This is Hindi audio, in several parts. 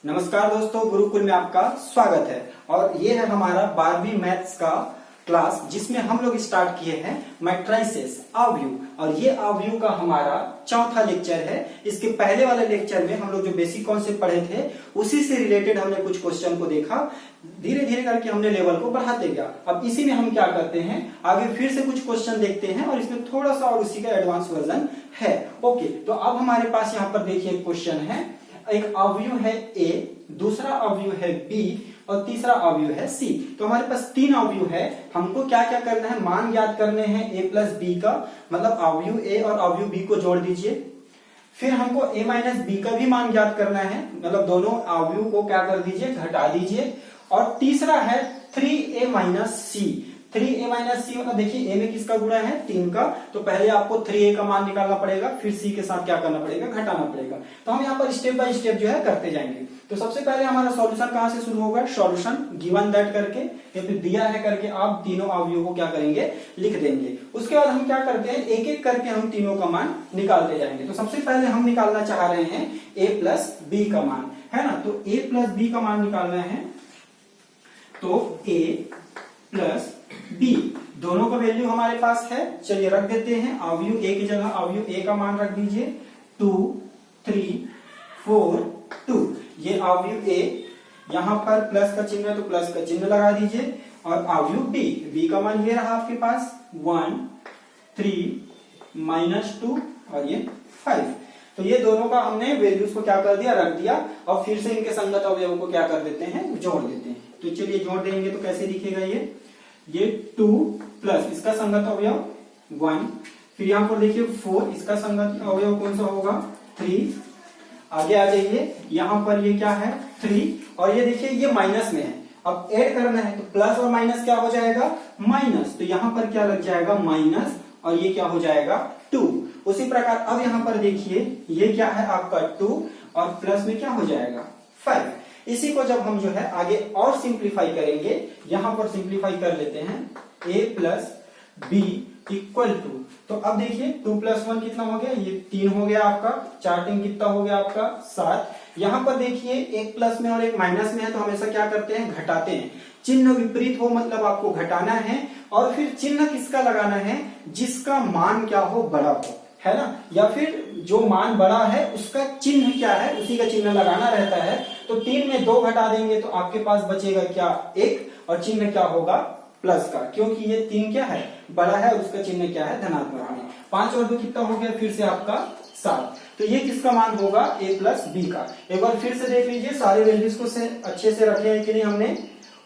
नमस्कार दोस्तों, गुरुकुल में आपका स्वागत है। और ये है हमारा 12वीं मैथ्स का क्लास, जिसमें हम लोग स्टार्ट किए हैं मैट्रिसेस अवयव। और ये अवयव का हमारा चौथा लेक्चर है। इसके पहले वाले लेक्चर में हम लोग जो बेसिक कॉन्सेप्ट पढ़े थे उसी से रिलेटेड हमने कुछ क्वेश्चन को देखा। धीरे धीरे करके हमने लेवल को बढ़ाते गया। अब इसी में हम क्या करते हैं, आगे फिर से कुछ क्वेश्चन देखते हैं और इसमें थोड़ा सा और उसी का एडवांस वर्जन है। ओके, तो अब हमारे पास यहाँ पर देखिए क्वेश्चन है। एक अवयव है A, दूसरा अवयव है B और तीसरा अवयव है C। तो हमारे पास तीन अवयव है। हमको क्या क्या करना है, मान ज्ञात करने हैं A प्लस B का, मतलब अवयव A और अवयव B को जोड़ दीजिए। फिर हमको A माइनस B का भी मान ज्ञात करना है, मतलब दोनों अवयव को क्या कर दीजिए, घटा दीजिए। और तीसरा है 3A minus C। 3A minus C मतलब देखिए A में किसका गुणा है, 3 का। तो पहले आपको 3A का मान निकालना पड़ेगा, फिर C के साथ क्या करना पड़ेगा, घटाना पड़ेगा। तो हम यहाँ पर स्टेप बाय स्टेप जो है करते जाएंगे। तो सबसे पहले हमारा सॉल्यूशन कहाँ से शुरू होगा, सॉल्यूशन गिवन दैट करके या फिर दिया है करके आप तीनों अवयवों को क्या करेंगे, लिख देंगे। उसके बाद हम क्या करते हैं, एक एक करके हम तीनों का मान निकालते जाएंगे। तो सबसे पहले हम निकालना चाह रहे हैं A प्लस B का मान, है ना। तो A प्लस B का मान निकालना है, तो A प्लस B दोनों का वैल्यू हमारे पास है। चलिए रख देते हैं, अवयव A की जगह अवयव A का मान रख दीजिए 2 3 4 2। ये अवयव A, यहाँ पर प्लस का चिन्ह है तो प्लस का चिन्ह लगा दीजिए। और अवयव B का मान ये रहा आपके पास 1 3 माइनस 2 और ये 5। तो ये दोनों का हमने वैल्यूज को क्या कर दिया, रख दिया। और फिर से इनके संगत अवयवों को क्या कर देते हैं, जोड़ देते हैं। तो चलिए जोड़ देंगे तो कैसे दिखेगा ये 2 प्लस इसका संगत अवयव 1, फिर यहाँ पर देखिए 4, इसका संगत अवयव कौन सा होगा, 3। आगे आ जाइए, यहाँ पर ये क्या है 3, और ये देखिए ये माइनस में है। अब ऐड करना है तो प्लस और माइनस क्या हो जाएगा, माइनस। तो यहाँ पर क्या लग जाएगा, माइनस, और ये क्या हो जाएगा 2। उसी प्रकार अब यहाँ पर देखिए ये क्या है आपका 2 और प्लस में क्या हो जाएगा 5। इसी को जब हम जो है आगे और सिंप्लीफाई करेंगे, यहां पर सिंप्लीफाई कर लेते हैं A plus B equal to, तो अब देखिए 2 प्लस 1 कितना हो गया, ये 3 हो गया आपका। 4 3 कितना हो गया आपका 7। यहां पर देखिए एक प्लस में और एक माइनस में है, तो हमेशा क्या करते हैं, घटाते हैं। चिन्ह विपरीत हो मतलब आपको घटाना है, और फिर चिन्ह किसका लगाना है, जिसका मान क्या हो, बड़ा हो, है ना। या फिर जो मान बड़ा है उसका चिन्ह क्या है, उसी का चिन्ह लगाना रहता है। तो 3 में 2 घटा देंगे तो आपके पास बचेगा क्या, 1, और चिन्ह क्या होगा, प्लस का, क्योंकि ये 3 क्या है, बड़ा है, उसका चिन्ह क्या है, धनात्मक में। 5 और 2 कितना हो गया, फिर से आपका 7। तो ये किसका मान होगा, A प्लस B का। एक बार फिर से देख लीजिए सारे वैल्यूज को अच्छे से रखे हैं कि नहीं हमने।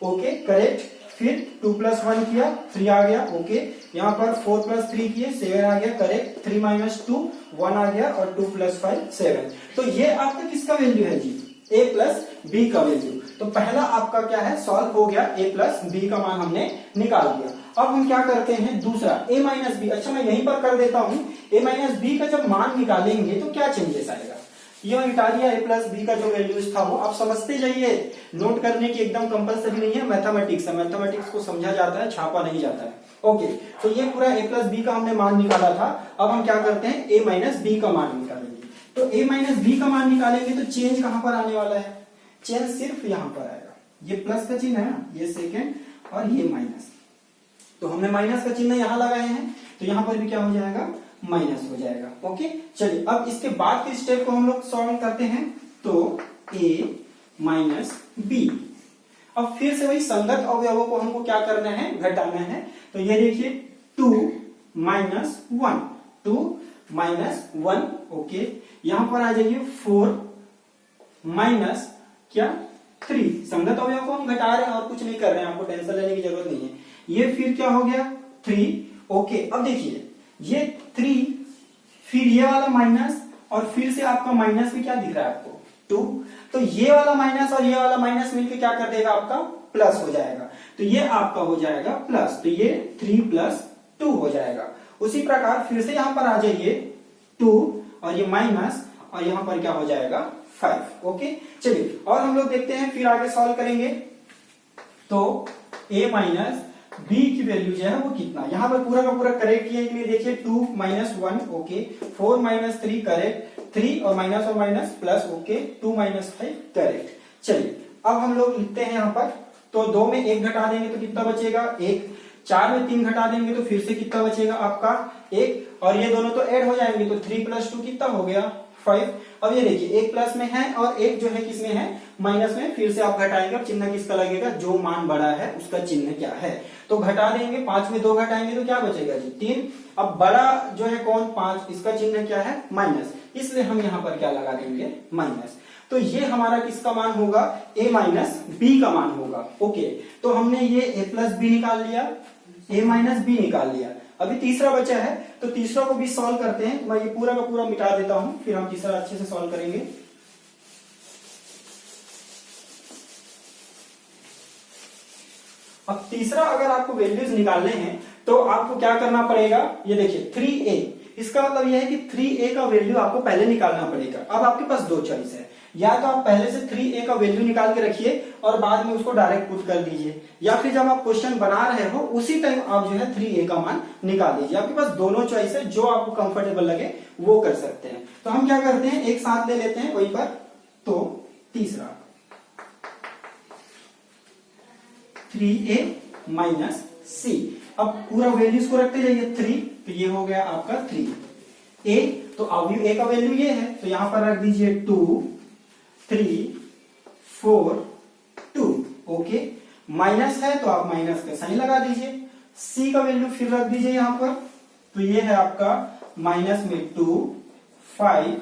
Okay, correct. फिर 2 प्लस 1 किया, 3 आ गया। ओके, यहाँ पर 4 प्लस 3 किए, 7 आ गया, करेक्ट। 3 माइनस 2 1 आ गया, और 2 प्लस 5 7। तो ये आपका किसका वैल्यू है जी, A प्लस B का वैल्यू। तो पहला आपका क्या है, सॉल्व हो गया, A प्लस B का मान हमने निकाल दिया। अब हम क्या करते हैं, दूसरा A माइनस B। अच्छा, मैं यहीं पर कर देता हूं, A माइनस B का जब मान निकालेंगे तो क्या चेंजेस आएगा। ये हटा दिया, A प्लस B का जो वैल्यूज था वो आप समझते जाइए, नोट करने की एकदम कंपलसरी नहीं है। मैथमेटिक्स है, मैथमेटिक्स को समझा जाता है, छापा नहीं जाता है। ओके, तो ये पूरा A प्लस B का हमने मान निकाला था। अब हम क्या करते हैं, A माइनस B का मान निकालेंगे। तो A माइनस B का मान निकालेंगे तो चेंज कहां पर आने वाला है, चेंज सिर्फ यहां पर आएगा। ये प्लस का चिन्ह है ना, ये सेकेंड, और ये माइनस। तो हमने माइनस का चिन्ह यहां लगाए हैं, तो यहां पर भी क्या हो जाएगा, माइनस हो जाएगा। ओके, चलिए अब इसके बाद के स्टेप को हम लोग सॉल्व करते हैं। तो A माइनस B, अब फिर से वही संगत अवयवों को हमको क्या करना है, घटाना है। तो ये देखिए 2 माइनस 1, 2 माइनस 1। ओके, यहां पर आ जाइए 4 माइनस क्या 3। संगत अवयव को हम घटा रहे हैं और कुछ नहीं कर रहे हैं, आपको टेंशन लेने की जरूरत नहीं है। ये फिर क्या हो गया 3। ओके, अब देखिए ये 3, फिर ये वाला माइनस, और फिर से आपका माइनस भी क्या दिख रहा है आपको 2। तो ये वाला माइनस और ये वाला माइनस मिलकर क्या कर देगा, आपका प्लस हो जाएगा। तो ये आपका हो जाएगा प्लस, तो ये 3 प्लस 2 हो जाएगा। उसी प्रकार फिर से यहां पर आ जाइए 2 और ये माइनस, और यहां पर क्या हो जाएगा 5। ओके, चलिए और हम लोग देखते हैं, फिर आगे सॉल्व करेंगे। तो A माइनस B की वैल्यू जो है वो कितना, यहाँ पर पूरा का पूरा करेक्ट किया, इसलिए देखिए 2 माइनस 1, ओके, 4 माइनस 3 करेक्ट, 3 और minus plus, okay, 2 minus 5 correct. चलिए अब हम लोग लिखते हैं यहाँ पर, तो 2 में 1 घटा देंगे तो कितना बचेगा 1, 4 में 3 घटा देंगे तो फिर से कितना बचेगा आपका 1, और ये दोनों तो ऐड हो जाएंगे तो 3 + 2 कितना हो गया 5। अब ये देखिए एक प्लस में है और एक जो है किसमें है माइनस में, फिर से आप घटाएंगे, अब चिन्ह किसका लगेगा, जो मान बड़ा है उसका चिन्ह क्या है, तो घटा देंगे, 5 में 2 घटाएंगे तो क्या बचेगा जी 3। अब बड़ा जो है कौन 5, इसका चिन्ह क्या है माइनस, इसलिए हम यहाँ पर क्या लगा देंगे माइनस। तो ये हमारा किसका मान होगा, a माइनस बी का मान होगा। ओके, तो हमने ये a प्लस बी निकाल लिया, a माइनस बी निकाल लिया। अभी तीसरा बचा है, तो तीसरा को भी सॉल्व करते हैं। मैं ये पूरा का पूरा मिटा देता हूं, फिर हम तीसरा अच्छे से सॉल्व करेंगे। अब तीसरा अगर आपको वैल्यूज निकालने हैं तो आपको क्या करना पड़ेगा, ये देखिए 3a, इसका मतलब यह है कि 3a का वैल्यू आपको पहले निकालना पड़ेगा। अब आपके पास दो चॉइस है, या तो आप पहले से 3a का वैल्यू निकाल के रखिए और बाद में उसको डायरेक्ट पुट कर दीजिए, या फिर जब आप क्वेश्चन बना रहे हो उसी टाइम आप जो है 3a का मान निकाल दीजिए। आपके पास दोनों चॉइस है, जो आपको कंफर्टेबल लगे वो कर सकते हैं। तो हम क्या करते हैं, एक साथ ले लेते हैं वहीं पर। तो तीसरा 3a माइनस c, अब पूरा वैल्यूज को रखते जाइए 3, तो ये हो गया आपका 3a, तो अवयव a का वैल्यू ये है तो यहां पर रख दीजिए 2 3 4 2। ओके, माइनस है तो आप माइनस का साइन लगा दीजिए। c का वैल्यू फिर रख दीजिए यहां पर, तो ये है आपका माइनस में 2 5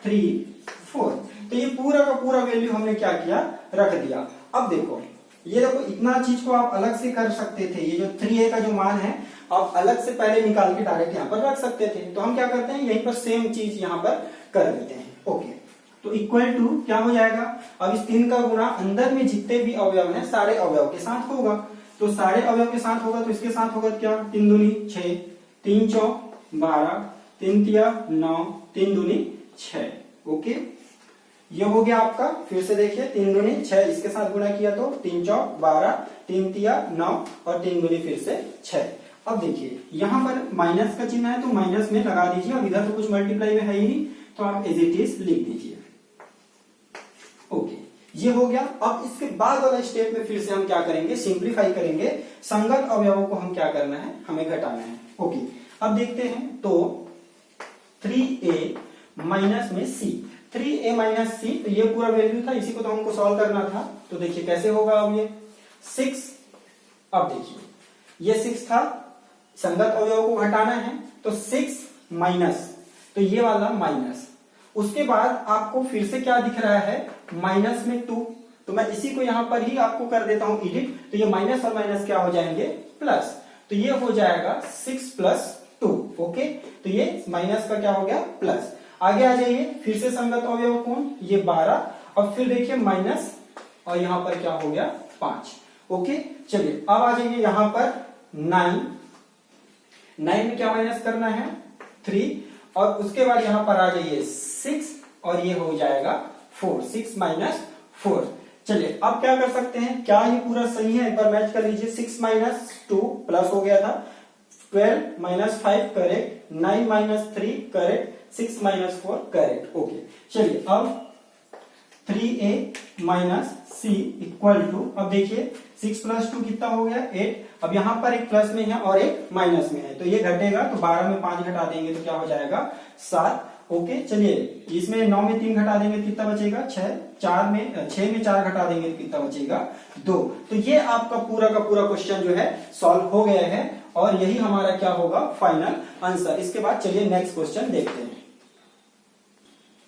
3 4। तो ये पूरा का पूरा वैल्यू हमने क्या किया, रख दिया। अब देखो ये देखो, इतना चीज को आप अलग से कर सकते थे, ये जो 3a का जो मान है आप अलग से पहले निकाल के डायरेक्ट यहाँ पर रख सकते थे। तो हम क्या करते हैं, यहीं पर सेम चीज यहाँ पर कर देते हैं। ओके, तो इक्वल टू क्या हो जाएगा, अब इस 3 का गुणा अंदर में जितने भी अवयव हैं सारे अवयव के साथ होगा, तो सारे अवयव के साथ होगा तो इसके साथ होगा क्या, 3 दूनी 6 3 चौक 12 3 तिया 9 3 दूनी 6। ओके, ये हो गया आपका, फिर से देखिए 3 दूनी 6, इसके साथ गुणा किया तो 3 चौक 12 3 तिया 9 और 3 दूनी फिर से 6। अब देखिए यहाँ पर माइनस का चिन्ह है तो माइनस में लगा दीजिए, अब इधर तो कुछ मल्टीप्लाई में है ही नहीं तो आप एज इट इज लिख दीजिए। ओके, ये हो गया। अब इसके बाद वाला स्टेप में फिर से हम क्या करेंगे, सिंप्लीफाई करेंगे, संगत अवयवों को हम क्या करना है, हमें घटाना है। ओके, अब देखते हैं, तो 3a माइनस में c, 3a माइनस c, तो ये पूरा वैल्यू था, इसी को तो हमको सॉल्व करना था। तो देखिए कैसे होगा, अब ये 6, अब देखिए ये 6 था, संगत अवयवों को घटाना है तो 6 माइनस, तो ये वाला माइनस, उसके बाद आपको फिर से क्या दिख रहा है, माइनस में 2, तो मैं इसी को यहां पर ही आपको कर देता हूं एडिट, तो ये माइनस और माइनस क्या हो जाएंगे प्लस, तो ये हो जाएगा 6 + 2। ओके, तो ये माइनस का क्या हो गया प्लस। आगे आ जाइए, फिर से संगत अवयव कौन, ये 12, और फिर देखिए माइनस और यहां पर क्या हो गया 5। ओके, चलिए अब आ जाइए यहां पर 9 में क्या माइनस करना है 3, और उसके बाद यहां पर आ जाइए 6 और ये हो जाएगा 4, 6 माइनस 4। चलिए अब क्या कर सकते हैं, क्या ये पूरा सही है, एक बार मैच कर लीजिए। 6 माइनस 2 प्लस हो गया था, 12 minus 5 correct, 9 minus 3 correct, 6 minus 4 correct. Okay, चलिए अब 3a minus c equal to, अब देखिए 6 + 2 कितना हो गया 8, अब यहां पर एक प्लस में है और एक माइनस में है तो ये घटेगा, तो 12 में 5 घटा देंगे तो क्या हो जाएगा 7। ओके, चलिए इसमें 9 में 3 घटा देंगे तो कितना बचेगा 6, 6 में 4 घटा देंगे तो कितना बचेगा 2। तो ये आपका पूरा का पूरा क्वेश्चन जो है सॉल्व हो गया है और यही हमारा क्या होगा फाइनल आंसर। इसके बाद चलिए नेक्स्ट क्वेश्चन देखते हैं।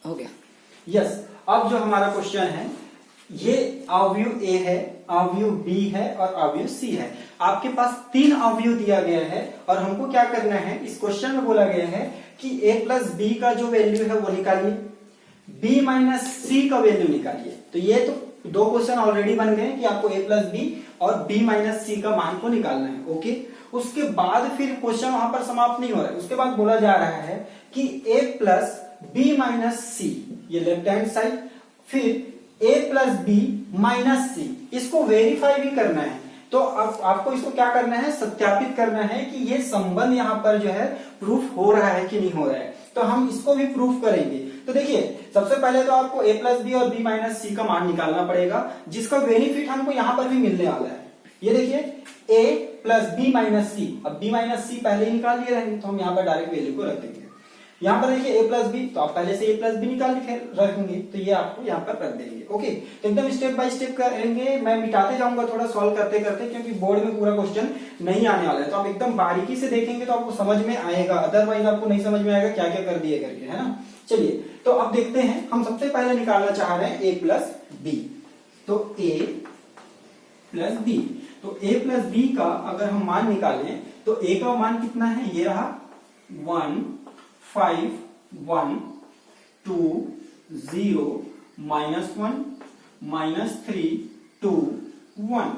हो गया, यस। अब जो हमारा क्वेश्चन है, ये अवयव A है, अवयव B है और अवयव C है। आपके पास 3 अवयव दिया गया है और हमको क्या करना है, इस क्वेश्चन में बोला गया है कि A + B का जो वैल्यू है वो निकालिए, B माइनस C का वैल्यू निकालिए। तो ये तो 2 क्वेश्चन ऑलरेडी बन गए कि आपको A + B और B माइनस C का मान को निकालना है। ओके, उसके बाद फिर क्वेश्चन वहां पर समाप्त नहीं हो रहा है, उसके बाद बोला जा रहा है कि A + B माइनस C, ये लेफ्ट हैंड साइड, फिर a + b माइनस c, इसको वेरीफाई भी करना है। तो अब आपको इसको क्या करना है, सत्यापित करना है कि ये संबंध यहाँ पर जो है प्रूफ हो रहा है कि नहीं हो रहा है। तो हम इसको भी प्रूफ करेंगे। तो देखिए सबसे पहले तो आपको a प्लस बी और b माइनस सी का मान निकालना पड़ेगा, जिसका बेनिफिट हमको यहाँ पर भी मिलने वाला है। ये देखिए a प्लस बी माइनस सी, अब b माइनस सी पहले ही निकाल लिए रहेंगे तो हम यहाँ पर डायरेक्ट वैल्यू को रख देंगे। यहाँ पर देखिए a प्लस बी, तो आप पहले से a प्लस बी निकाल रखेंगे तो ये आपको यहाँ पर रख देंगे। ओके, तो एकदम स्टेप बाय स्टेप करेंगे, मैं मिटाते जाऊंगा थोड़ा सॉल्व करते करते, क्योंकि बोर्ड में पूरा क्वेश्चन नहीं आने वाला है, तो आप एकदम बारीकी से देखेंगे तो आपको समझ में आएगा, अदरवाइज आपको नहीं समझ में आएगा क्या क्या कर दिए करके, है ना। चलिए तो अब देखते हैं, हम सबसे पहले निकालना चाह रहे हैं a प्लस बी, तो a प्लस बी, तो a प्लस बी का अगर हम मान निकालें तो a का मान कितना है, ये रहा 1 5 1 2 0 -1 -3 2 1,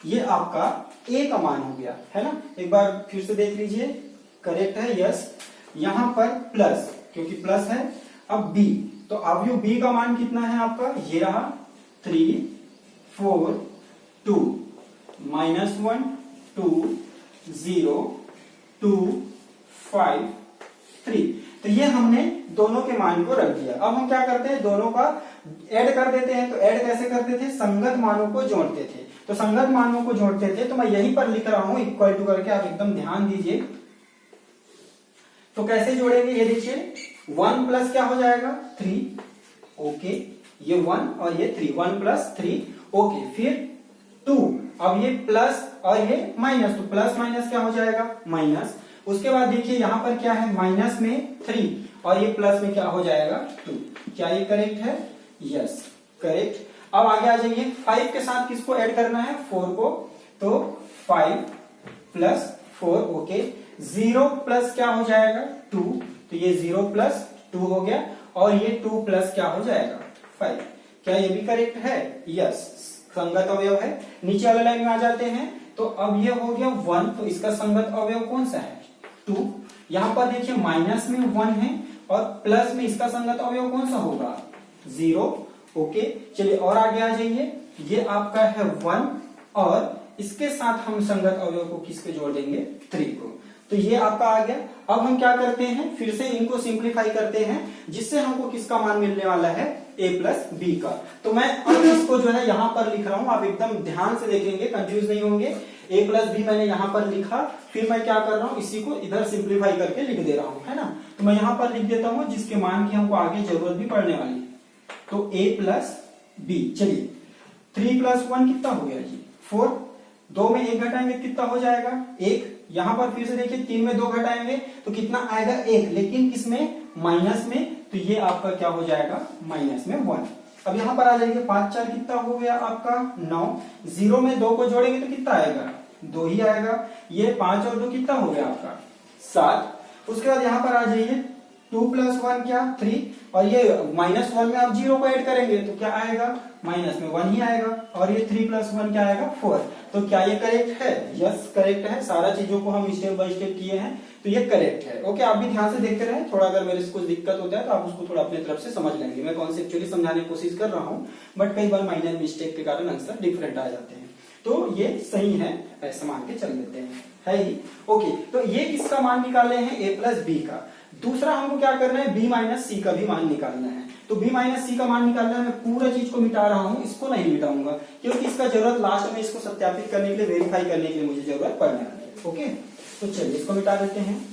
ये आपका a का मान हो गया, है ना। एक बार फिर से देख लीजिए, करेक्ट है, यस। यहां पर प्लस, क्योंकि प्लस है। अब b, तो अवयव b का मान कितना है आपका, ये रहा 3 4 2 -1 2 0 2 5 3, तो ये हमने दोनों के मान को रख दिया। अब हम क्या करते हैं, दोनों का ऐड कर देते हैं। तो ऐड कैसे करते थे, संगत मानों को जोड़ते थे। तो संगत मानों को जोड़ते थे, तो मैं यहीं पर लिख रहा हूं इक्वल टू करके, आप एकदम ध्यान दीजिए। तो कैसे जोड़ेंगे, ये देखिए 1 प्लस क्या हो जाएगा 3, ओके, ये 1 और ये 3, 1 प्लस 3, ओके, फिर 2, अब ये प्लस और ये माइनस, तो प्लस माइनस क्या हो जाएगा माइनस। उसके बाद देखिए यहां पर क्या है, माइनस में 3 और ये प्लस में क्या हो जाएगा 2। क्या ये करेक्ट है, यस करेक्ट। अब आगे आ जाइए, 5 के साथ किसको ऐड करना है, 4 को, तो 5 प्लस 4, ओके, 0 प्लस क्या हो जाएगा 2, तो ये 0 प्लस 2 हो गया, और ये 2 प्लस क्या हो जाएगा 5। क्या ये भी करेक्ट है, यस, संगत अवयव है। नीचे वाले लाइन में आ जाते हैं, तो अब ये हो गया 1, तो इसका संगत अवयव कौन सा है 2। यहां पर देखिए माइनस में 1 है और प्लस में इसका संगत अवयव कौन सा होगा 0, ओके। चलिए और आगे आ जाइए, ये आपका है 1 और इसके साथ हम संगत अवयव को किसके जोड़ देंगे 3 को, तो ये आपका आ गया। अब हम क्या करते हैं, फिर से इनको सिंप्लीफाई करते हैं, जिससे हमको किसका मान मिलने वाला है a प्लस बी का। तो मैं अब इसको जो है यहां पर लिख रहा हूं, आप एकदम ध्यान से देखेंगे, कंफ्यूज नहीं होंगे। a प्लस बी मैंने यहां पर लिखा, फिर मैं क्या कर रहा हूं, इसी को इधर सिंप्लीफाई करके लिख दे रहा हूं, है ना। तो मैं यहां पर लिख देता हूं जिसके मान की हमको आगे जरूरत भी पड़ने वाली है, तो a प्लस बी। चलिए 3 प्लस 1 कितना हो गया जी 4, 2 में 1 घटाएंगे कितना हो जाएगा 1, यहां पर फिर से देखिए 3 में 2 घटाएंगे तो कितना आएगा 1, लेकिन किसमें माइनस में, तो ये आपका क्या हो जाएगा माइनस में 1। अब यहां पर आ जाएंगे 5 4 कितना हो गया आपका 9, 0 में 2 को जोड़ेंगे तो कितना आएगा 2 ही आएगा, ये 5 और 2 कितना हो गया आपका 7। उसके बाद यहां पर आ जाइए 2 प्लस 1 क्या 3, और ये -1 में आप 0 को ऐड करेंगे तो क्या आएगा माइनस में 1 ही आएगा, और ये 3 प्लस 1 क्या आएगा 4। तो क्या ये करेक्ट है, यस करेक्ट है। सारा चीजों को हम स्टेप बाय स्टेप किए हैं, तो ये करेक्ट है। ओके, आप भी ध्यान से देखते रहे, थोड़ा अगर मेरे से कुछ दिक्कत होता है तो आप उसको थोड़ा अपनी तरफ से समझ लेंगे। मैं कॉन्सेप्चुअली समझाने की कोशिश कर रहा हूँ, बट कई बार माइनर मिस्टेक के कारण आंसर डिफरेंट आ जाते हैं, तो ये सही है, ऐसा मान के चल देते हैं, है ही। ओके, तो ये किसका मान निकाले हैं a प्लस बी का। दूसरा हमको क्या करना है, b माइनस सी का भी मान निकालना है। तो b माइनस सी का मान निकालना है, मैं पूरा चीज को मिटा रहा हूं, इसको नहीं मिटाऊंगा, क्योंकि इसका जरूरत लास्ट में इसको सत्यापित करने के लिए, वेरीफाई करने के लिए मुझे जरूरत पड़ने वाली है। ओके, तो चलिए इसको मिटा देते हैं।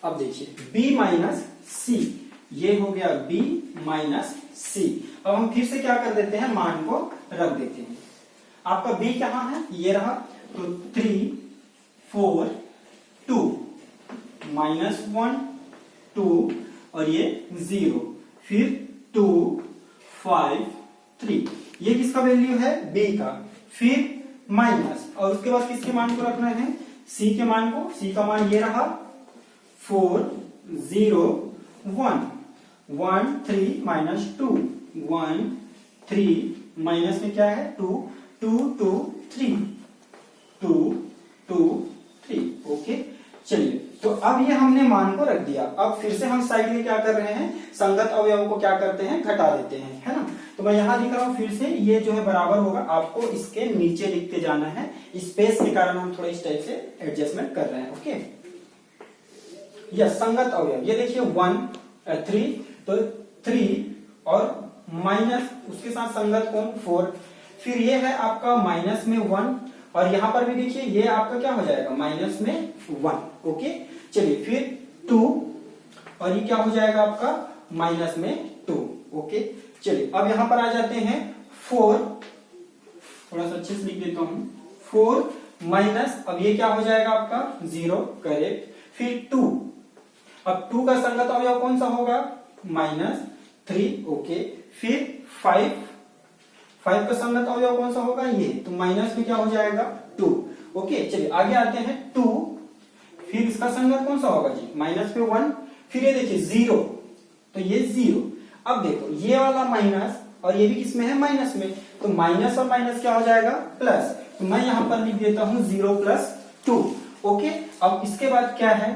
अब देखिए b माइनस सी, ये हो गया b माइनस सी। अब हम फिर से क्या कर देते हैं, मान को रख देते हैं। आपका b कहां है, ये रहा, तो 3 4 2 -1 2 और ये 0, फिर 2 5 3, ये किसका वैल्यू है b का, फिर माइनस, और उसके बाद किसके मान को रखना है c के मान को। c का मान ये रहा 4 0 1 1 3 -2 1 3 माइनस में क्या है 2 2 2 3 2 2 3, ओके। चलिए, तो अब ये हमने मान को रख दिया। अब फिर से हम साइड में क्या कर रहे हैं, संगत अवयवों को क्या करते हैं, घटा देते हैं, है ना। तो मैं यहाँ लिख रहा हूँ फिर से, ये जो है बराबर होगा, आपको इसके नीचे लिखते जाना है, स्पेस के कारण हम थोड़ा इस टाइप से एडजस्टमेंट कर रहे हैं। ओके, यस, संगत अवयव ये देखिए 1 3, तो 3 और माइनस उसके साथ संगत कौन 4, फिर ये है आपका माइनस में 1 और यहां पर भी देखिए ये आपका क्या हो जाएगा माइनस में 1। ओके, चलिए फिर 2 और ये क्या हो जाएगा आपका माइनस में 2। ओके, चलिए अब यहां पर आ जाते हैं 4, थोड़ा सा अच्छे से लिख देता हूं, 4 माइनस, अब ये क्या हो जाएगा आपका 0, करेक्ट, फिर 2, अब 2 का संगत अवयव कौन सा होगा -3। ओके, फिर 5 का संगत अवयव कौन सा होगा ये, तो माइनस में क्या हो जाएगा 2। ओके, चलिए आगे आते हैं 2, फिर इसका संगत कौन सा होगा जी माइनस में 1, फिर ये देखिए 0, तो ये 0। अब देखो ये वाला माइनस और ये भी किसमें है माइनस में, तो माइनस और माइनस क्या हो जाएगा प्लस, तो मैं यहां पर लिख देता हूं 0 + 2। ओके, अब इसके बाद क्या है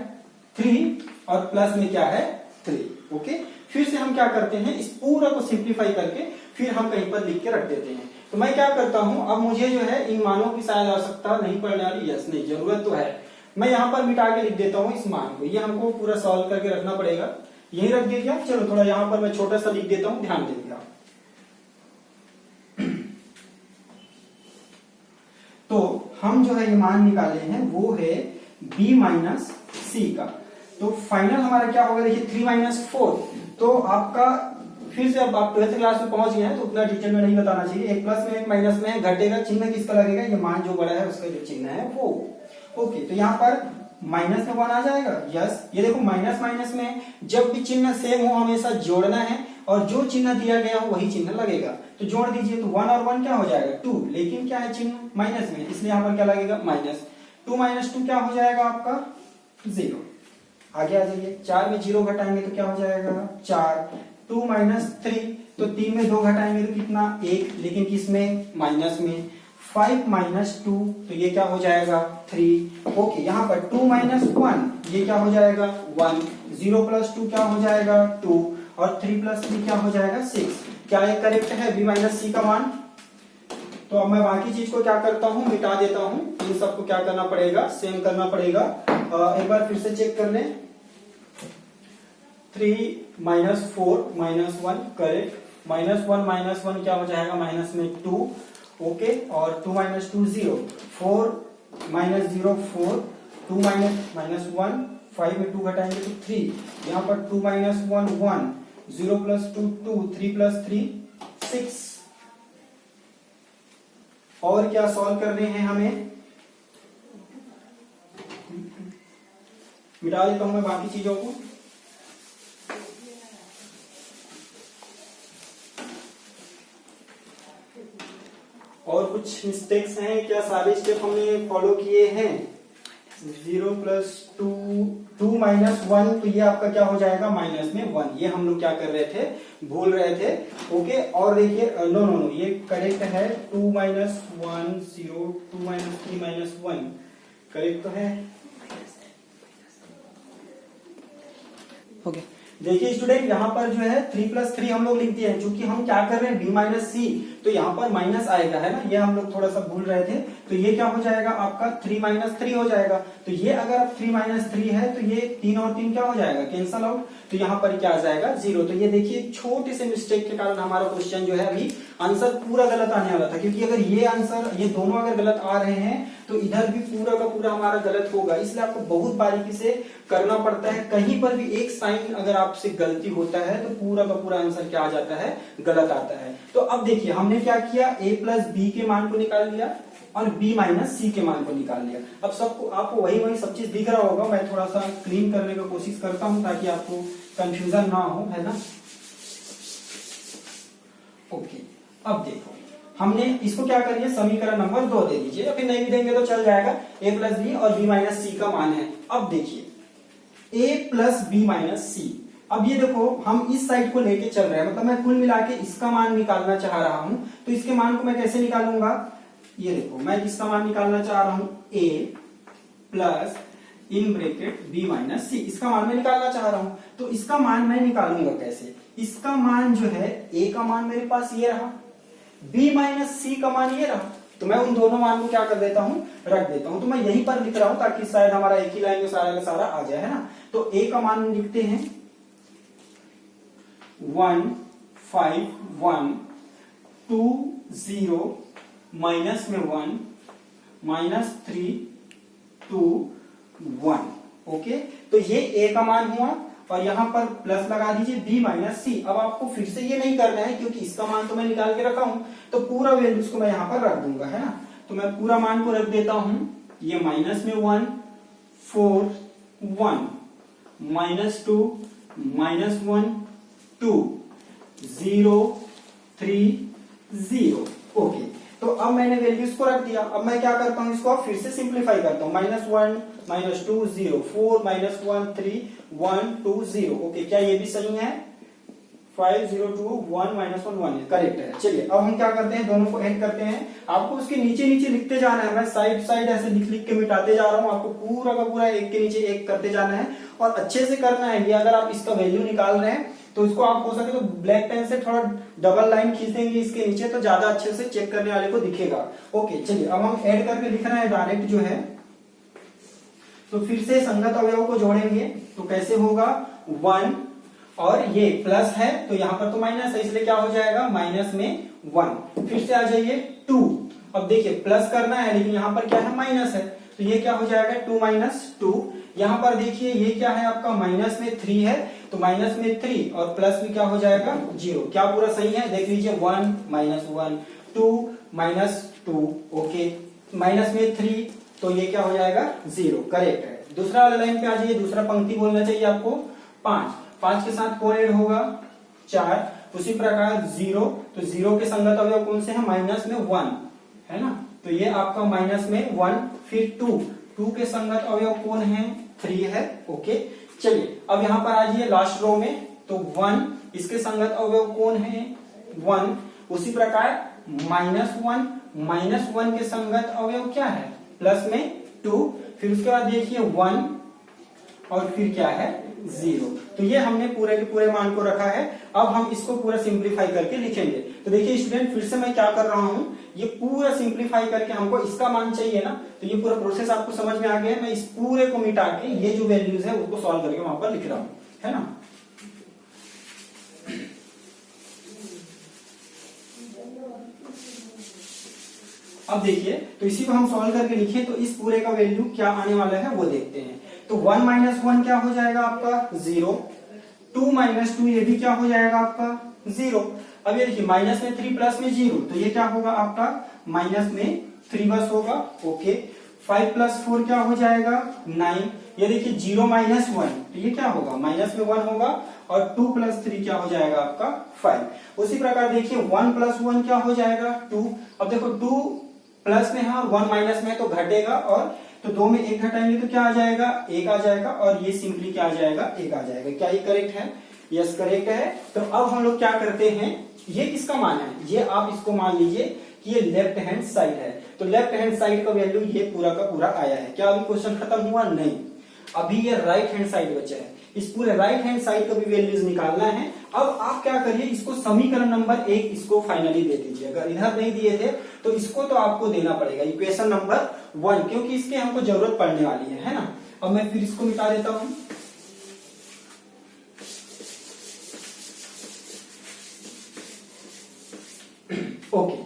3 और प्लस में क्या है 3। ओके, फिर से हम क्या करते हैं इस पूरा को सिंप्लीफाई करके फिर हम कहीं पर लिख के रख देते हैं। तो मैं क्या करता हूं, अब मुझे जो है इन मानों की शायद आवश्यकता नहीं पड़ने वाली, यस नहीं जरूरत तो है, मैं यहां पर मिटा के लिख देता हूं इस मान को, ये हमको पूरा सॉल्व करके रखना पड़ेगा, यही रख दीजिए। चलो थोड़ा यहां पर मैं छोटा सा लिख देता हूं, ध्यान दीजिएगा। तो हम जो है ये मान निकाले हैं वो है b - c का, तो फाइनल हमारा क्या होगा देखिए 3 - 4। तो आपका फिर से अब आप 12th क्लास में पहुंच गए हैं तो उतना डिटेल में नहीं बताना चाहिए, एक प्लस में एक माइनस में है, घटेगा, चिन्ह किसका लगेगा, ये मान जो बड़ा है उसका जो चिन्ह है वो। ओके, तो यहाँ पर माइनस में 1 आ जाएगा, यस, ये देखो माइनस माइनस में जब भी चिन्ह सेम हो हमेशा जोड़ना है और जो चिन्ह दिया गया हो वही चिन्ह लगेगा, तो जोड़ दीजिए, तो 1 और 1 क्या हो जाएगा 2, लेकिन क्या है चिन्ह माइनस में, इसलिए यहाँ पर क्या लगेगा माइनस, 2 - 2 क्या हो जाएगा आपका 0। आगे आ जाइए, 4 में 0 घटाएंगे तो क्या हो जाएगा 4, 2 - 3, तो 3 में 2 घटाएंगे तो कितना 1, लेकिन किसमें माइनस में, 5 - 2 तो ये क्या हो जाएगा 3। ओके, यहाँ पर 2 - 1 ये क्या हो जाएगा 1, 0 + 2 क्या हो जाएगा 2 और 3 + 3 क्या हो जाएगा 6। क्या ये करेक्ट है b - c का मान? तो अब मैं बाकी चीज को क्या करता हूँ मिटा देता हूँ, इन सबको क्या करना पड़ेगा सेम करना पड़ेगा। एक बार फिर से चेक कर लें, 3 - 4 - 1 करेक्ट, -1 - 1 क्या हो जाएगा माइनस में 2। ओके, और 2 - 2 0, 4 - 0 4, 2 - -1, 5 में 2 घटाएंगे तो 3, यहाँ पर 2 - 1 1, 0 + 2 2, 3 + 3 6। और क्या सॉल्व करने हैं हमें, मिटा देता हूं मैं बाकी चीजों को। और कुछ मिस्टेक्स हैं क्या, सारे स्टेप हमने फॉलो किए हैं। 0 + 2 2 - 1 तो ये आपका क्या हो जाएगा माइनस में 1, ये हम लोग क्या कर रहे थे भूल रहे थे। ओके, और देखिए नो नो नो ये करेक्ट है, 2 - 1 0, 2 - 3 - 1 करेक्ट तो है। ओके, देखिए स्टूडेंट यहाँ पर जो है 3 + 3 हम लोग लिख दिए हैं, क्योंकि हम क्या कर रहे हैं b - c, तो यहाँ पर माइनस आएगा है ना, ये हम लोग थोड़ा सा भूल रहे थे, तो ये क्या हो जाएगा आपका 3 - 3 हो जाएगा। तो ये अगर अब 3 - 3 है तो ये 3 और 3 क्या हो जाएगा कैंसल आउट, तो यहाँ पर क्या आ जाएगा 0। तो ये देखिए छोटे से मिस्टेक के कारण हमारा क्वेश्चन जो है अभी आंसर पूरा गलत आने वाला था, क्योंकि अगर ये आंसर ये दोनों अगर गलत आ रहे हैं तो इधर भी पूरा का पूरा हमारा गलत होगा, इसलिए आपको बहुत बारीकी से करना पड़ता है। कहीं पर भी एक साइन अगर आपसे गलती होता है तो पूरा का पूरा आंसर क्या आ जाता है गलत आता है। तो अब देखिए हमने क्या किया, a + b के मान को निकाल लिया और b - c के मान को निकाल लिया। अब सबको आपको वही सब चीज दिख रहा होगा, मैं थोड़ा सा क्लीन करने की कोशिश करता हूं ताकि आपको कंफ्यूजन ना हो, है ना। ओके, अब देखो हमने इसको क्या करिए समीकरण नंबर 2 दे दीजिए, फिर नहीं भी देंगे तो चल जाएगा, a + b और b - c का मान है। अब देखिए a + b - c, अब ये देखो हम इस साइड को लेके चल रहे हैं, मतलब मैं कुल मिला के इसका मान निकालना चाह रहा हूं, तो इसके मान को मैं कैसे निकालूंगा, ये देखो मैं इसका मान निकालना चाह रहा हूं a + (b - c), इसका मान मैं निकालना चाह रहा हूं, तो इसका मान मैं निकालूंगा कैसे, इसका मान जो है a का मान मेरे पास ये रहा, b माइनस c का मान ये रहा, तो मैं उन दोनों मान को क्या कर देता हूं, रख देता हूं। तो मैं यहीं पर लिख रहा हूं ताकि शायद हमारा एक ही लाइन में सारा का सारा आ जाए, है ना। तो a का मान लिखते हैं 1 5 1 2 0 माइनस में 1 माइनस 3 2 1। ओके, तो ये a का मान हुआ और यहां पर प्लस लगा दीजिए b माइनस सी। अब आपको फिर से ये नहीं करना है क्योंकि इसका मान तो मैं निकाल के रखा हूं, तो पूरा वैल्यूज को मैं यहां पर रख दूंगा, है ना। तो मैं पूरा मान को रख देता हूं, ये माइनस में 1 4 1 माइनस 2 माइनस 1 2 0 3 0। ओके, तो अब मैंने वैल्यूज को रख दिया। अब मैं क्या करता हूं, इसको अब फिर से सिंप्लीफाई करता हूं, माइनस 1 माइनस 2 0 4 माइनस 1 3 1 2 0। ओके, क्या ये भी सही है? 5 0 2 1 माइनस 1 1 करेक्ट है। चलिए अब हम क्या करते हैं, दोनों को ऐड करते हैं। आपको उसके नीचे नीचे लिखते जाना है, मैं साइड साइड ऐसे लिख लिख के मिटाते जा रहा हूं, आपको पूरा का पूरा एक के नीचे एक करते जाना है और अच्छे से करना है। ये अगर आप इसका वैल्यू निकाल रहे हैं तो इसको आप हो सके तो ब्लैक पेन से थोड़ा डबल लाइन खींच देंगे इसके नीचे, तो ज्यादा अच्छे से चेक करने वाले को दिखेगा। ओके, चलिए अब हम ऐड करके लिख रहे हैं डायरेक्ट जो है, तो फिर से संगत अवयव को जोड़ेंगे। तो कैसे होगा, 1 और ये प्लस है तो यहां पर तो माइनस है, इसलिए क्या हो जाएगा, माइनस में 1। फिर से आ जाइए 2। अब देखिए प्लस करना है लेकिन यहां पर क्या है, माइनस है, तो ये क्या हो जाएगा 2 माइनस 2। यहां पर देखिए ये क्या है आपका, माइनस में 3 है, तो माइनस में 3 और प्लस में क्या हो जाएगा 0। क्या पूरा सही है, देख लीजिए 1 माइनस 1 2 माइनस 2। ओके, माइनस में 3 तो ये क्या हो जाएगा 0, करेक्ट है। दूसरा वाला लाइन पे आ जाइए, दूसरा पंक्ति बोलना चाहिए आपको 5 5 के साथ कौन ऐड होगा 4। उसी प्रकार 0, तो 0 के संगत अवयव कौन से हैं, माइनस में 1 है ना, तो ये आपका माइनस में 1। फिर 2 के संगत अवयव कौन है, 3 है। ओके, चलिए अब यहां पर आ जाइए लास्ट रो में, तो 1 इसके संगत अवयव कौन है, 1। उसी प्रकार माइनस 1 के संगत अवयव क्या है, प्लस में 2। फिर उसके बाद देखिए 1 और फिर क्या है 0। तो ये हमने पूरे के पूरे मान को रखा है। अब हम इसको पूरा सिंप्लीफाई करके लिखेंगे। तो देखिए स्टूडेंट, फिर से मैं क्या कर रहा हूं, ये पूरा सिंप्लीफाई करके हमको इसका मान चाहिए ना, तो ये पूरा प्रोसेस आपको समझ में आ गया है। मैं इस पूरे को मिटा के ये जो वैल्यूज है उसको सॉल्व करके वहां पर लिख रहा हूं, है ना। अब देखिए, तो इसी को हम सॉल्व करके लिखे तो इस पूरे का वैल्यू क्या आने वाला है वो देखते हैं। तो 1 माइनस 1 क्या हो जाएगा आपका 0, 2 माइनस 2 ये भी क्या हो जाएगा आपका 0। अब ये देखिए माइनस में 3 प्लस में 0, तो ये क्या होगा आपका माइनस में 3 बस होगा। ओके, 5 प्लस 4 क्या हो जाएगा 9। ये देखिए 0 माइनस 1, तो ये क्या होगा माइनस में 1 होगा, और 2 प्लस 3 क्या हो जाएगा आपका 5। उसी प्रकार देखिए 1 प्लस 1 क्या हो जाएगा 2। अब देखो 2 प्लस में है और 1 माइनस में, तो घटेगा, और तो 2 में 1 घटाएंगे तो क्या आ जाएगा 1 आ जाएगा, और ये सिंपली क्या आ जाएगा 1 आ जाएगा। क्या ये करेक्ट है, यस करेक्ट है। तो अब हम लोग क्या करते हैं, ये किसका मान है, ये आप इसको मान लीजिए कि ये लेफ्ट हैंड साइड है, तो लेफ्ट हैंड साइड का वैल्यू ये पूरा का पूरा आया है। क्या अभी क्वेश्चन खत्म हुआ, नहीं, अभी ये राइट हैंड साइड बचा है। इस पूरे राइट हैंड साइड का भी वैल्यूज निकालना है। अब आप क्या करिए, इसको समीकरण नंबर 1 इसको फाइनली दे दीजिए। अगर इधर नहीं दिए थे तो इसको तो आपको देना पड़ेगा, इक्वेशन नंबर 1, क्योंकि इसके हमको जरूरत पड़ने वाली है ना। अब मैं फिर इसको मिटा देता हूं। ओके,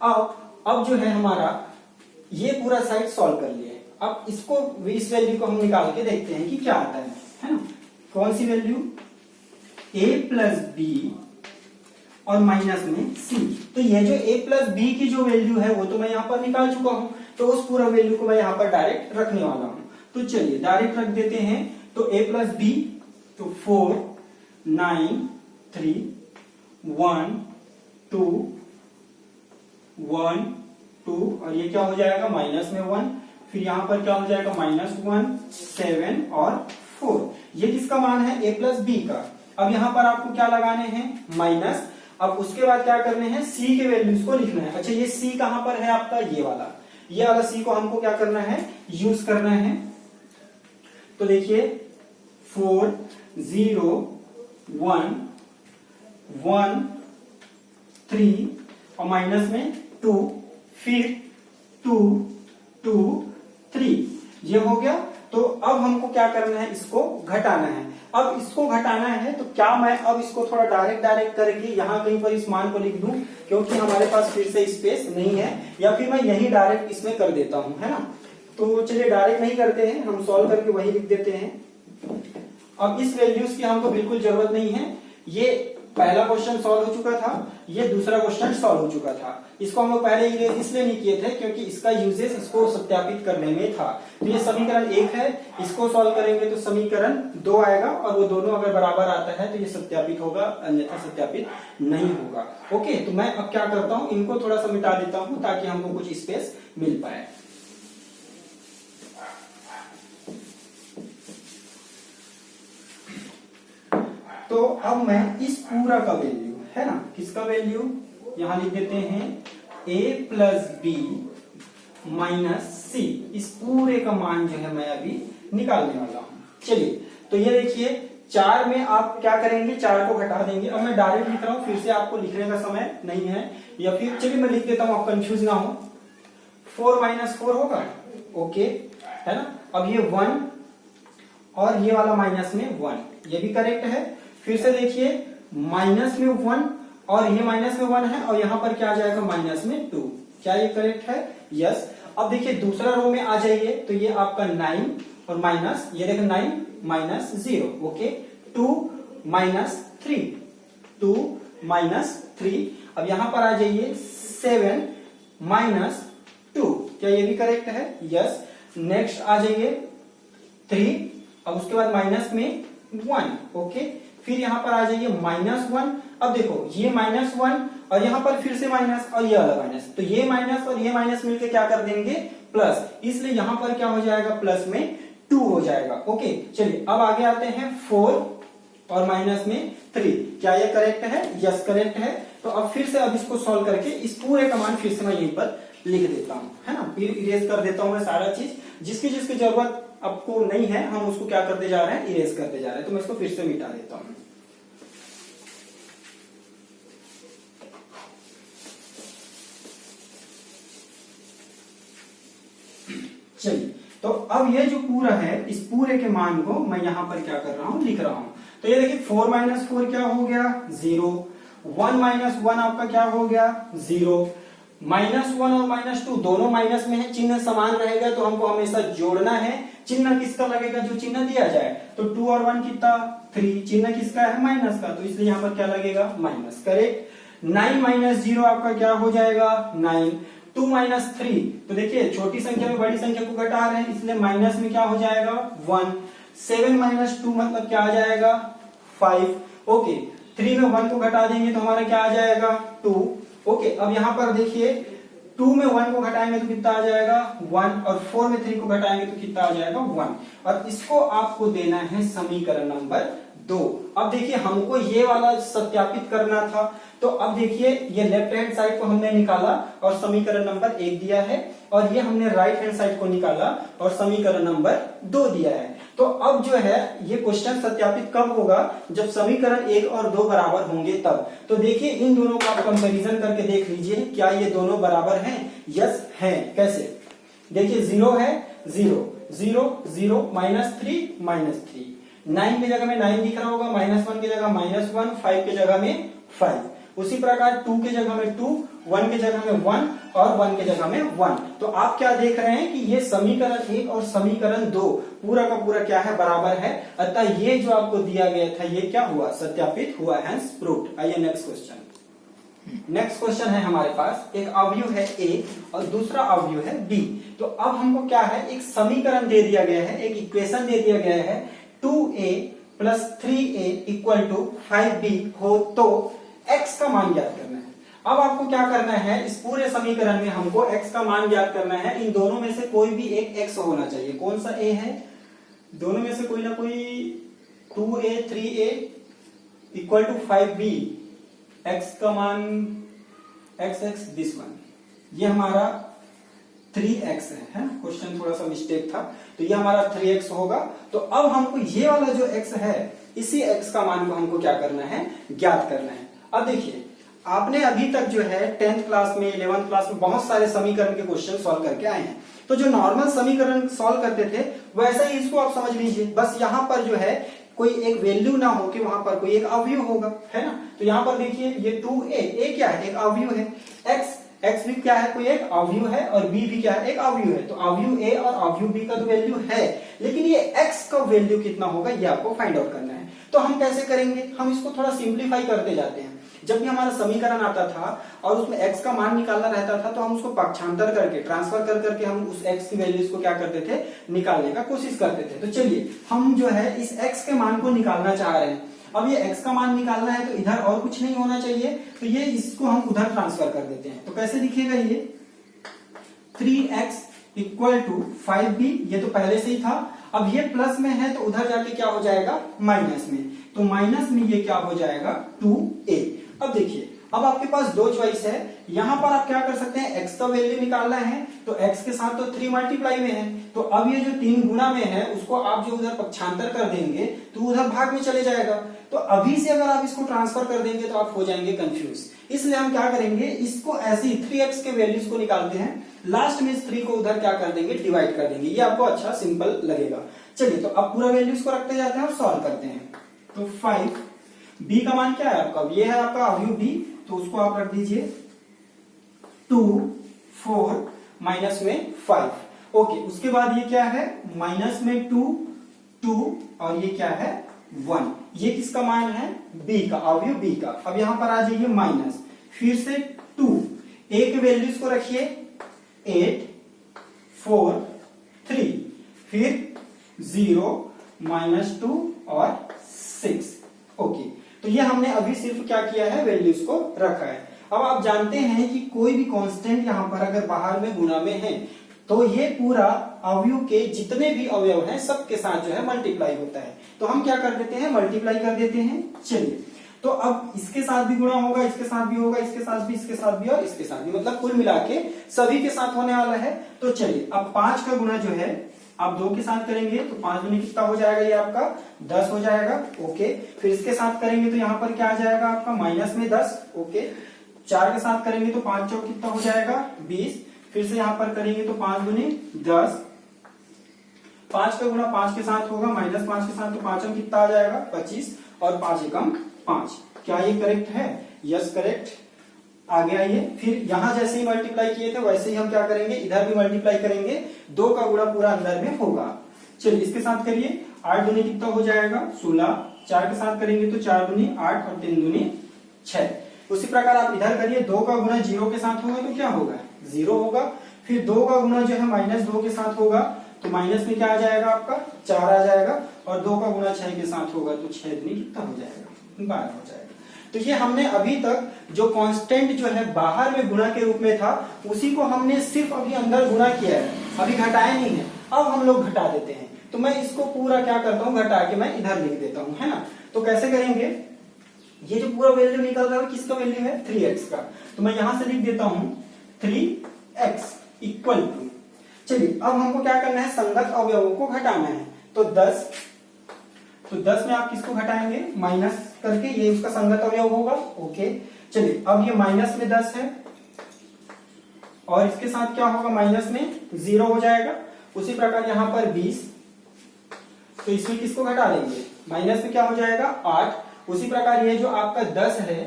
अब जो है हमारा ये पूरा साइड सॉल्व कर लिया है। अब इसको इस वैल्यू को हम निकाल के देखते हैं कि क्या आता है ना। कौन सी वैल्यू, a प्लस बी और माइनस में c। तो ये जो a प्लस बी की जो वैल्यू है वो तो मैं यहाँ पर निकाल चुका हूं, तो उस पूरा वैल्यू को मैं यहाँ पर डायरेक्ट रखने वाला हूं। तो चलिए डायरेक्ट रख देते हैं। तो a प्लस बी, तो 4 9 3 1 2 1 2, और ये क्या हो जाएगा माइनस में 1। फिर यहां पर क्या हो जाएगा -1 7 और 4। ये किसका मान है, a प्लस बी का। अब यहां पर आपको क्या लगाने हैं, माइनस। अब उसके बाद क्या करने हैं, c के वैल्यूज को लिखना है। अच्छा, ये c कहां पर है आपका, ये वाला c को हमको क्या करना है, यूज करना है। तो देखिए 4 0 1 1 3 और माइनस में 2, फिर 2 2 3, ये हो गया। तो अब हमको क्या करना है, इसको घटाना है। अब इसको घटाना है तो क्या मैं अब इसको थोड़ा डायरेक्ट करके यहाँ कहीं पर इस मान को लिख दूं, क्योंकि हमारे पास फिर से स्पेस नहीं है, या फिर मैं यही डायरेक्ट इसमें कर देता हूं, है ना। तो चलिए डायरेक्ट नहीं करते हैं, हम सॉल्व करके वही लिख देते हैं। अब इस वैल्यूज की हमको बिल्कुल जरूरत नहीं है। ये पहला क्वेश्चन सॉल्व हो चुका था, ये दूसरा क्वेश्चन सॉल्व हो चुका था। इसको हम लोग पहले इसलिए नहीं किए थे क्योंकि इसका यूजेस इसको सत्यापित करने में था। तो ये समीकरण 1 है, इसको सॉल्व करेंगे तो समीकरण 2 आएगा, और वो दोनों अगर बराबर आता है तो ये सत्यापित होगा, अन्यथा सत्यापित नहीं होगा। ओके, तो मैं अब क्या करता हूं, इनको थोड़ा सा मिटा देता हूं ताकि हमको कुछ स्पेस मिल पाए। तो अब मैं इस पूरा का वैल्यू है ना, किसका वैल्यू यहां लिख देते हैं, a प्लस बी माइनस सी, इस पूरे का मान जो है मैं अभी निकालने वाला हूं। चलिए, तो ये देखिए 4 में आप क्या करेंगे, 4 को घटा देंगे। अब मैं डायरेक्ट लिख रहा हूं, फिर से आपको लिखने का समय नहीं है, या फिर चलिए मैं लिख देता हूं, आप कंफ्यूज ना हो। 4 माइनस 4 होगा, ओके, है ना। अब ये 1 और ये वाला माइनस में 1, ये भी करेक्ट है। फिर से देखिए माइनस में 1 और ये माइनस में 1 है, और यहां पर क्या आ जाएगा, माइनस में 2। क्या ये करेक्ट है? यस। अब देखिए दूसरा रो में आ जाइए, तो ये आपका 9 और माइनस, ये देखो 9 माइनस 0, ओके। 2 minus 3, 2 minus 3। अब यहां पर आ जाइए 7 माइनस 2, क्या ये भी करेक्ट है? यस। नेक्स्ट आ जाइए 3, अब उसके बाद माइनस में 1, ओके। फिर यहां पर आ जाइए -1। अब देखो ये -1 और यहां पर फिर से माइनस और ये वाला माइनस, तो ये माइनस और ये माइनस मिलके क्या कर देंगे, प्लस, इसलिए यहां पर क्या हो जाएगा, प्लस में 2 हो जाएगा। ओके, चलिए अब आगे आते हैं 4 और माइनस में 3। क्या ये करेक्ट है? यस, करेक्ट है। तो अब फिर से अब इसको सॉल्व करके इस पूरे का मान फिर से मैं यहीं पर लिख देता हूं, है ना। फिर इरेज कर देता हूं मैं सारा चीज, जिसकी जिसकी जरूरत आपको नहीं है हम उसको क्या करते जा रहे हैं, इरेज करते जा रहे हैं। तो मैं इसको फिर से मिटा देता हूं। चलिए, तो अब ये जो पूरा है, इस पूरे के मान को मैं यहां पर क्या कर रहा हूं, लिख रहा हूं। तो ये देखिए 4 माइनस 4 क्या हो गया, 0। 1 माइनस 1 आपका क्या हो गया, 0। -1 और -2 दोनों माइनस में है, चिन्ह समान रहेगा तो हमको हमेशा जोड़ना है। चिन्ह किसका लगेगा, जो चिन्ह दिया जाए। तो 2 और 1 कितना, 3। चिन्ह किसका है, माइनस का, तो इसलिए यहां पर क्या लगेगा, माइनस। करेक्ट। 9 माइनस 0 आपका क्या हो जाएगा, 9। 2 माइनस 3, तो देखिए छोटी संख्या में बड़ी संख्या को घटा रहे हैं, इसलिए माइनस में क्या हो जाएगा, 1। 7 माइनस 2 मतलब क्या आ जाएगा, 5। ओके, 3 में 1 को घटा देंगे तो हमारा क्या आ जाएगा, 2। ओके, अब यहां पर देखिए 2 में 1 को घटाएंगे तो कितना आ जाएगा, 1, और 4 में 3 को घटाएंगे तो कितना आ जाएगा, 1। और इसको आपको देना है समीकरण नंबर 2। अब देखिए हमको ये वाला सत्यापित करना था, तो अब देखिए ये लेफ्ट हैंड साइड को हमने निकाला और समीकरण नंबर 1 दिया है, और ये हमने राइट हैंड साइड को निकाला और समीकरण नंबर 2 दिया है। तो अब जो है ये क्वेश्चन सत्यापित कब होगा, जब समीकरण 1 और 2 बराबर होंगे तब। तो देखिए इन दोनों को आप कंपैरिजन करके देख लीजिए, क्या ये दोनों बराबर हैं? यस है। कैसे? देखिए 0 है, 0 0 0, -3 -3, 9 की जगह में 9 दिख रहा होगा, -1 की जगह -1, 5 की जगह में 5। उसी प्रकार 2 की जगह में 2, 1 की जगह में 1 और 1 की जगह में 1। तो आप क्या देख रहे हैं कि ये समीकरण 1 और समीकरण 2 पूरा का पूरा क्या है, बराबर है। अतः ये जो आपको दिया गया था ये क्या हुआ, सत्यापित हुआ, हैंस प्रूव्ड। आइए नेक्स्ट क्वेश्चन। नेक्स्ट क्वेश्चन है हमारे पास, एक अवयव है A और दूसरा अवयव है B। तो अब हमको क्या है, एक समीकरण दे दिया गया है, एक इक्वेशन दे दिया गया है, 2A plus 3A equal to 5B हो तो x का मान ज्ञात करना है। अब आपको क्या करना है, इस पूरे समीकरण में हमको x का मान ज्ञात करना है। इन दोनों में से कोई भी एक x होना चाहिए। कौन सा a है, दोनों में से कोई ना कोई। 2a 3a equal to 5b, x का मान x दिस वन, ये हमारा 3x है। क्वेश्चन थोड़ा सा मिस्टेक था, तो ये हमारा 3x होगा। तो अब हमको ये वाला जो x है, इसी x का मान को हमको क्या करना है, ज्ञात करना है। अब देखिए, आपने अभी तक जो है 10th क्लास में 11th क्लास में बहुत सारे समीकरण के क्वेश्चन सॉल्व करके आए हैं। तो जो नॉर्मल समीकरण सॉल्व करते थे वैसा ही इसको आप समझ लीजिए। बस यहाँ पर जो है कोई एक वैल्यू ना हो कि वहां पर कोई एक अवयव होगा, है ना। तो यहाँ पर देखिए ये 2a, a क्या है, एक अवयव है। x भी क्या है, कोई एक अवयव है, और b भी क्या है, एक अवयव है। तो अवयव a और अवयव b का तो वैल्यू है, लेकिन ये x का वैल्यू कितना होगा ये आपको फाइंड आउट करना है। तो हम कैसे करेंगे, हम इसको थोड़ा सिंप्लीफाई करते जाते हैं। जब भी हमारा समीकरण आता था और उसमें x का मान निकालना रहता था तो हम उसको पक्षांतर करके ट्रांसफर कर करके हम उस x की वैल्यूज को क्या करते थे, निकालने का कोशिश करते थे। तो चलिए हम जो है इस x के मान को निकालना चाह रहे हैं। अब ये x का मान निकालना है तो इधर और कुछ नहीं होना चाहिए, तो ये इसको हम उधर ट्रांसफर कर देते हैं। तो कैसे दिखेगा ये 3x इक्वल टू 5b, ये तो पहले से ही था। अब ये प्लस में है तो उधर जाके क्या हो जाएगा, माइनस में। तो माइनस में ये क्या हो जाएगा 2a। अब देखिए, अब आपके पास दो चॉइस है। यहां पर आप क्या कर सकते हैं, x का वैल्यू निकालना है तो x के साथ तो 3 मल्टीप्लाई में है, तो अब ये जो 3 गुना में है उसको आप जो उधर पक्षांतर कर देंगे तो उधर भाग में चले जाएगा। तो अभी से अगर आप इसको ट्रांसफर कर देंगे तो आप हो जाएंगे कंफ्यूज। इसलिए हम क्या करेंगे, इसको ऐसे ही 3x के वैल्यूज को निकालते हैं, लास्ट में इस 3 को उधर क्या कर देंगे, डिवाइड कर देंगे। ये आपको अच्छा सिंपल लगेगा। चलिए तो अब पूरा वैल्यूज को रखते जाते हैं और सॉल्व करते हैं। तो 5, b का मान क्या है आपका, ये है आपका अवयव b, तो उसको आप रख दीजिए 2, 4 माइनस में 5। ओके, उसके बाद ये क्या है, माइनस में 2, 2 और ये क्या है 1। ये किसका मान है, b का, अवयव b का। अब यहां पर आ जाइए माइनस, फिर से 2, a के वैल्यूज को रखिए 8, 4, 3, फिर 0, -2 और 6। ओके, तो ये हमने अभी सिर्फ क्या किया है, वैल्यूज को रखा है। अब आप जानते हैं कि कोई भी कांस्टेंट यहां पर अगर बाहर में गुना में है तो ये पूरा अवयव के जितने भी अवयव हैं सबके साथ जो है मल्टीप्लाई होता है। तो हम क्या कर देते हैं, मल्टीप्लाई कर देते हैं। चलिए, तो अब इसके साथ भी गुणा होगा, इसके साथ भी होगा, इसके साथ भी, इसके साथ भी और इसके साथ भी, मतलब कुल मिला के सभी के साथ होने वाला है। तो चलिए, अब 5 का गुणा जो है आप 2 के साथ करेंगे तो 5 दूनी कितना हो जाएगा, ये आपका 10 हो जाएगा। ओके, फिर इसके साथ करेंगे तो यहाँ पर क्या आ जाएगा आपका माइनस में 10। ओके, 4 के साथ करेंगे तो 5 चौक कितना हो जाएगा 20। फिर से यहाँ पर करेंगे तो 5 दूनी 10। 5 का गुणा 5 के साथ होगा, -5 के साथ, तो 5 कितना आ जाएगा 25 और 5 एकम 5। क्या ये करेक्ट है, यस करेक्ट। आगे आइए, फिर यहां जैसे ही मल्टीप्लाई किए थे वैसे ही हम क्या करेंगे, इधर भी मल्टीप्लाई करेंगे। 2 का गुणा पूरा अंदर में होगा। चलिए इसके साथ करिए, 8 दूनी कितना हो जाएगा 16। 4 के साथ करेंगे तो 4 दूनी 8 और 3 दूनी 6। उसी प्रकार आप इधर करिए, 2 का गुणा 0 के साथ होगा तो क्या होगा 0 होगा। फिर 2 का गुणा जो है -2 के साथ होगा तो माइनस में क्या आ जाएगा आपका 4 आ जाएगा, और 2 का गुणा 6 के साथ होगा तो 6 दूनी कितना हो जाएगा 12 हो जाएगा। तो ये हमने अभी तक जो कांस्टेंट जो है बाहर में गुणा के रूप में था उसी को हमने सिर्फ अभी अंदर गुणा किया है, अभी घटाया नहीं है। अब हम लोग घटा देते हैं, तो मैं इसको पूरा क्या करता हूँ, घटा के मैं इधर लिख देता हूँ, है ना। तो कैसे करेंगे, ये जो पूरा वैल्यू निकल रहा है किसका वैल्यू है 3x का, तो मैं यहां से लिख देता हूं 3x इक्वल टू। चलिए अब हमको क्या करना है, संगत अवयवों को घटाना है। तो 10 में आप किसको घटाएंगे, माइनस करके, ये उसका संगत अवयव होगा। ओके, चलिए अब ये माइनस में 10 है और इसके साथ क्या होगा, माइनस में 0 हो जाएगा। उसी प्रकार यहां पर 20, तो इसमें किसको घटा देंगे, माइनस में क्या हो जाएगा 8। उसी प्रकार ये जो आपका 10 है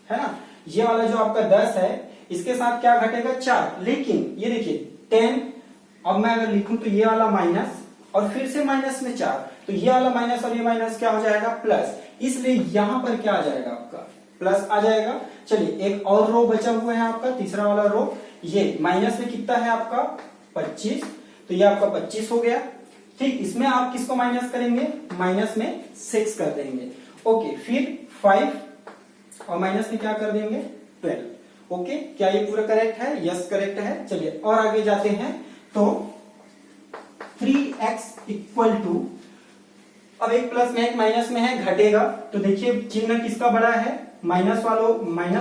ना, ये वाला जो आपका 10 है इसके साथ क्या घटेगा 4। लेकिन ये देखिए 10, अब मैं अगर लिखूं तो ये वाला माइनस और फिर से माइनस में 4, तो ये वाला माइनस और ये माइनस क्या हो जाएगा प्लस, इसलिए यहां पर क्या आ जाएगा आपका प्लस आ जाएगा। चलिए एक और रो बचा हुआ है आपका, तीसरा वाला रो, ये माइनस में कितना है आपका 25, तो ये आपका 25 हो गया। ठीक, इसमें आप किसको माइनस करेंगे, माइनस में 6 कर देंगे। ओके, फिर 5 और माइनस में क्या कर देंगे 12। ओके, क्या ये पूरा करेक्ट है, यस करेक्ट है। चलिए और आगे जाते हैं, तो 3x इक्वल टू, अब एक प्लस में एक माइनस में है, घटेगा, तो देखिए चिन्ह किसका बड़ा है, माइनस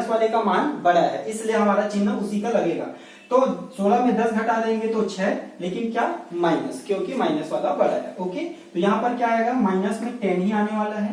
वाले का मान बड़ा है, इसलिए हमारा चिन्ह उसी का लगेगा। तो 16 में 10 घटा देंगे तो 6, लेकिन क्या माइनस, क्योंकि माइनस वाला बड़ा है। ओके, तो यहां पर क्या आएगा, माइनस में 10 ही आने वाला है,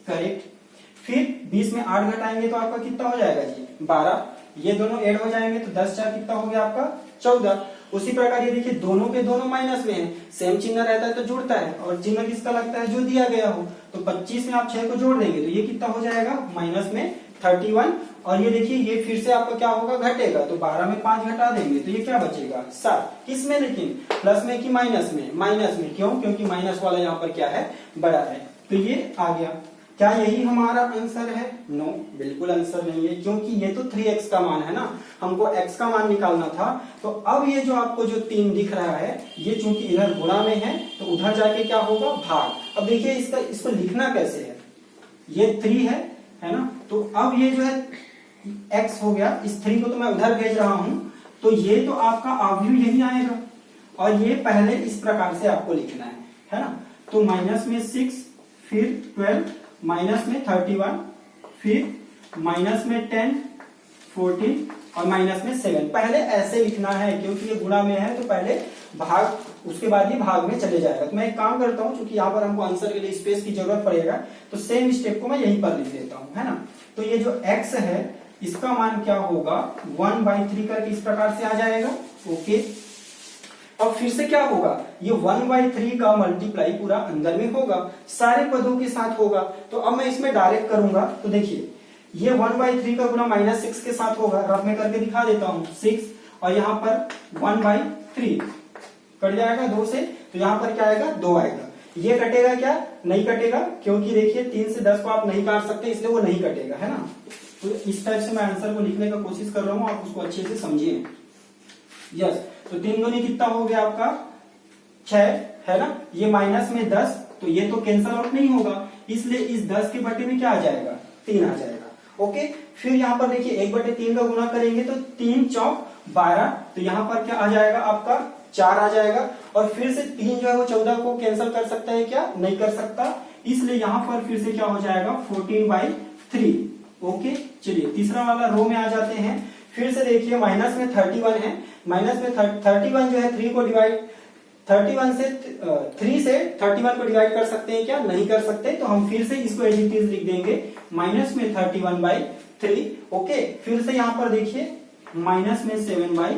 करेक्ट। फिर 20 में 8 घटाएंगे तो आपका कितना हो जाएगा जी 12। ये दोनों ऐड हो जाएंगे तो 10 4 कितना हो गया आपका 14। उसी प्रकार ये देखिए दोनों के दोनों माइनस में है, सेम चिन्ह रहता है तो जुड़ता है, और चिन्ह किसका लगता है जो दिया गया हो। तो 25 में आप 6 को जोड़ देंगे तो ये कितना हो जाएगा माइनस में 31। और ये देखिए ये फिर से आपका क्या होगा घटेगा, तो 12 में 5 घटा देंगे तो ये क्या बचेगा 7। किसमें लेकिन प्लस में कि माइनस में? माइनस में। क्यों? क्योंकि माइनस वाला यहाँ पर क्या है बड़ा है। तो ये आ गया। क्या यही हमारा आंसर है? नो, बिल्कुल आंसर नहीं है, क्योंकि ये तो 3x का मान है ना, हमको x का मान निकालना था। तो अब ये जो आपको जो 3 दिख रहा है ये चूंकि इधर गुणा में है तो उधर जाके क्या होगा भाग। अब देखिए इसको लिखना कैसे है, ये 3 है ना, तो अब ये जो है x हो गया, इस 3 को तो मैं उधर भेज रहा हूं, तो ये तो आपका अवयव यही आएगा, और ये पहले इस प्रकार से आपको लिखना है ना। तो माइनस में 6, फिर 12, माइनस में 31, फिर माइनस में 10, 14 और माइनस में 7। पहले ऐसे लिखना है क्योंकि ये गुणा में है, तो पहले भाग, उसके बाद ही भाग में चले जाएगा। तो मैं एक काम करता हूं, क्योंकि यहाँ पर हमको आंसर के लिए स्पेस की जरूरत पड़ेगा, तो सेम स्टेप को मैं यहीं पर लिख देता हूं, है ना। तो ये जो x है इसका मान क्या होगा 1/3 करके इस प्रकार से आ जाएगा। ओके, अब फिर से क्या होगा, ये 1/3 का मल्टीप्लाई पूरा अंदर में होगा, सारे पदों के साथ होगा। तो अब मैं इसमें डायरेक्ट करूंगा, तो देखिए ये 1/3 का गुना -6 के साथ होगा, रफ में करके दिखा देता हूं 6, और यहाँ पर 1/3 कट जाएगा 2 से, तो यहाँ पर क्या आएगा 2 आएगा। ये कटेगा क्या? नहीं कटेगा, क्योंकि देखिए 3 से 10 को आप नहीं काट सकते, इसलिए वो नहीं कटेगा, है ना। तो इस टाइप से मैं आंसर को लिखने का कोशिश कर रहा हूँ, आप उसको अच्छे से समझिए। यस, तो 3 दूनी कितना हो गया आपका 6, है ना। ये माइनस में 10, तो ये तो कैंसल आउट नहीं होगा, इसलिए इस 10 के बटे में क्या आ जाएगा 3 आ जाएगा। ओके, फिर यहाँ पर देखिए 1/3 का गुना करेंगे तो 3 चौक 12, तो यहाँ पर क्या आ जाएगा आपका 4 आ जाएगा। और फिर से 3 जो है वो 14 को कैंसिल कर सकता है क्या? नहीं कर सकता, इसलिए यहाँ पर फिर से क्या हो जाएगा 14/3। ओके, चलिए तीसरा वाला रो में आ जाते हैं। फिर से देखिए माइनस में 31 है, माइनस में 31 जो है 3 को डिवाइड 31 से 3 से 31 को डिवाइड कर सकते हैं क्या? नहीं कर सकते, तो हम फिर से इसको एज इट इज लिख देंगे माइनस में 31/3। ओके, फिर से यहाँ पर देखिए माइनस में 7/3,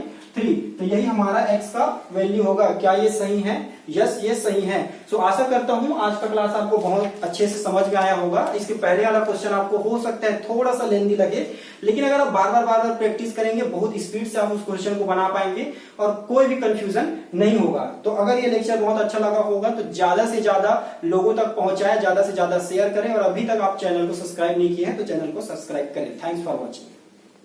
तो यही हमारा x का वैल्यू होगा। क्या ये सही है? यस, ये सही है। सो आशा करता हूं आज का क्लास आपको बहुत अच्छे से समझ में आया होगा। इसके पहले वाला क्वेश्चन आपको हो सकता है थोड़ा सा लेंदी लगे, लेकिन अगर आप बार बार प्रैक्टिस करेंगे बहुत स्पीड से आप उस क्वेश्चन को बना पाएंगे और कोई भी कंफ्यूजन नहीं होगा। तो अगर ये लेक्चर बहुत अच्छा लगा होगा तो ज्यादा से ज्यादा लोगों तक पहुंचाए, ज्यादा से ज्यादा शेयर करें, और अभी तक आप चैनल को सब्सक्राइब नहीं किए हैं तो चैनल को सब्सक्राइब करें। Thanks for watching.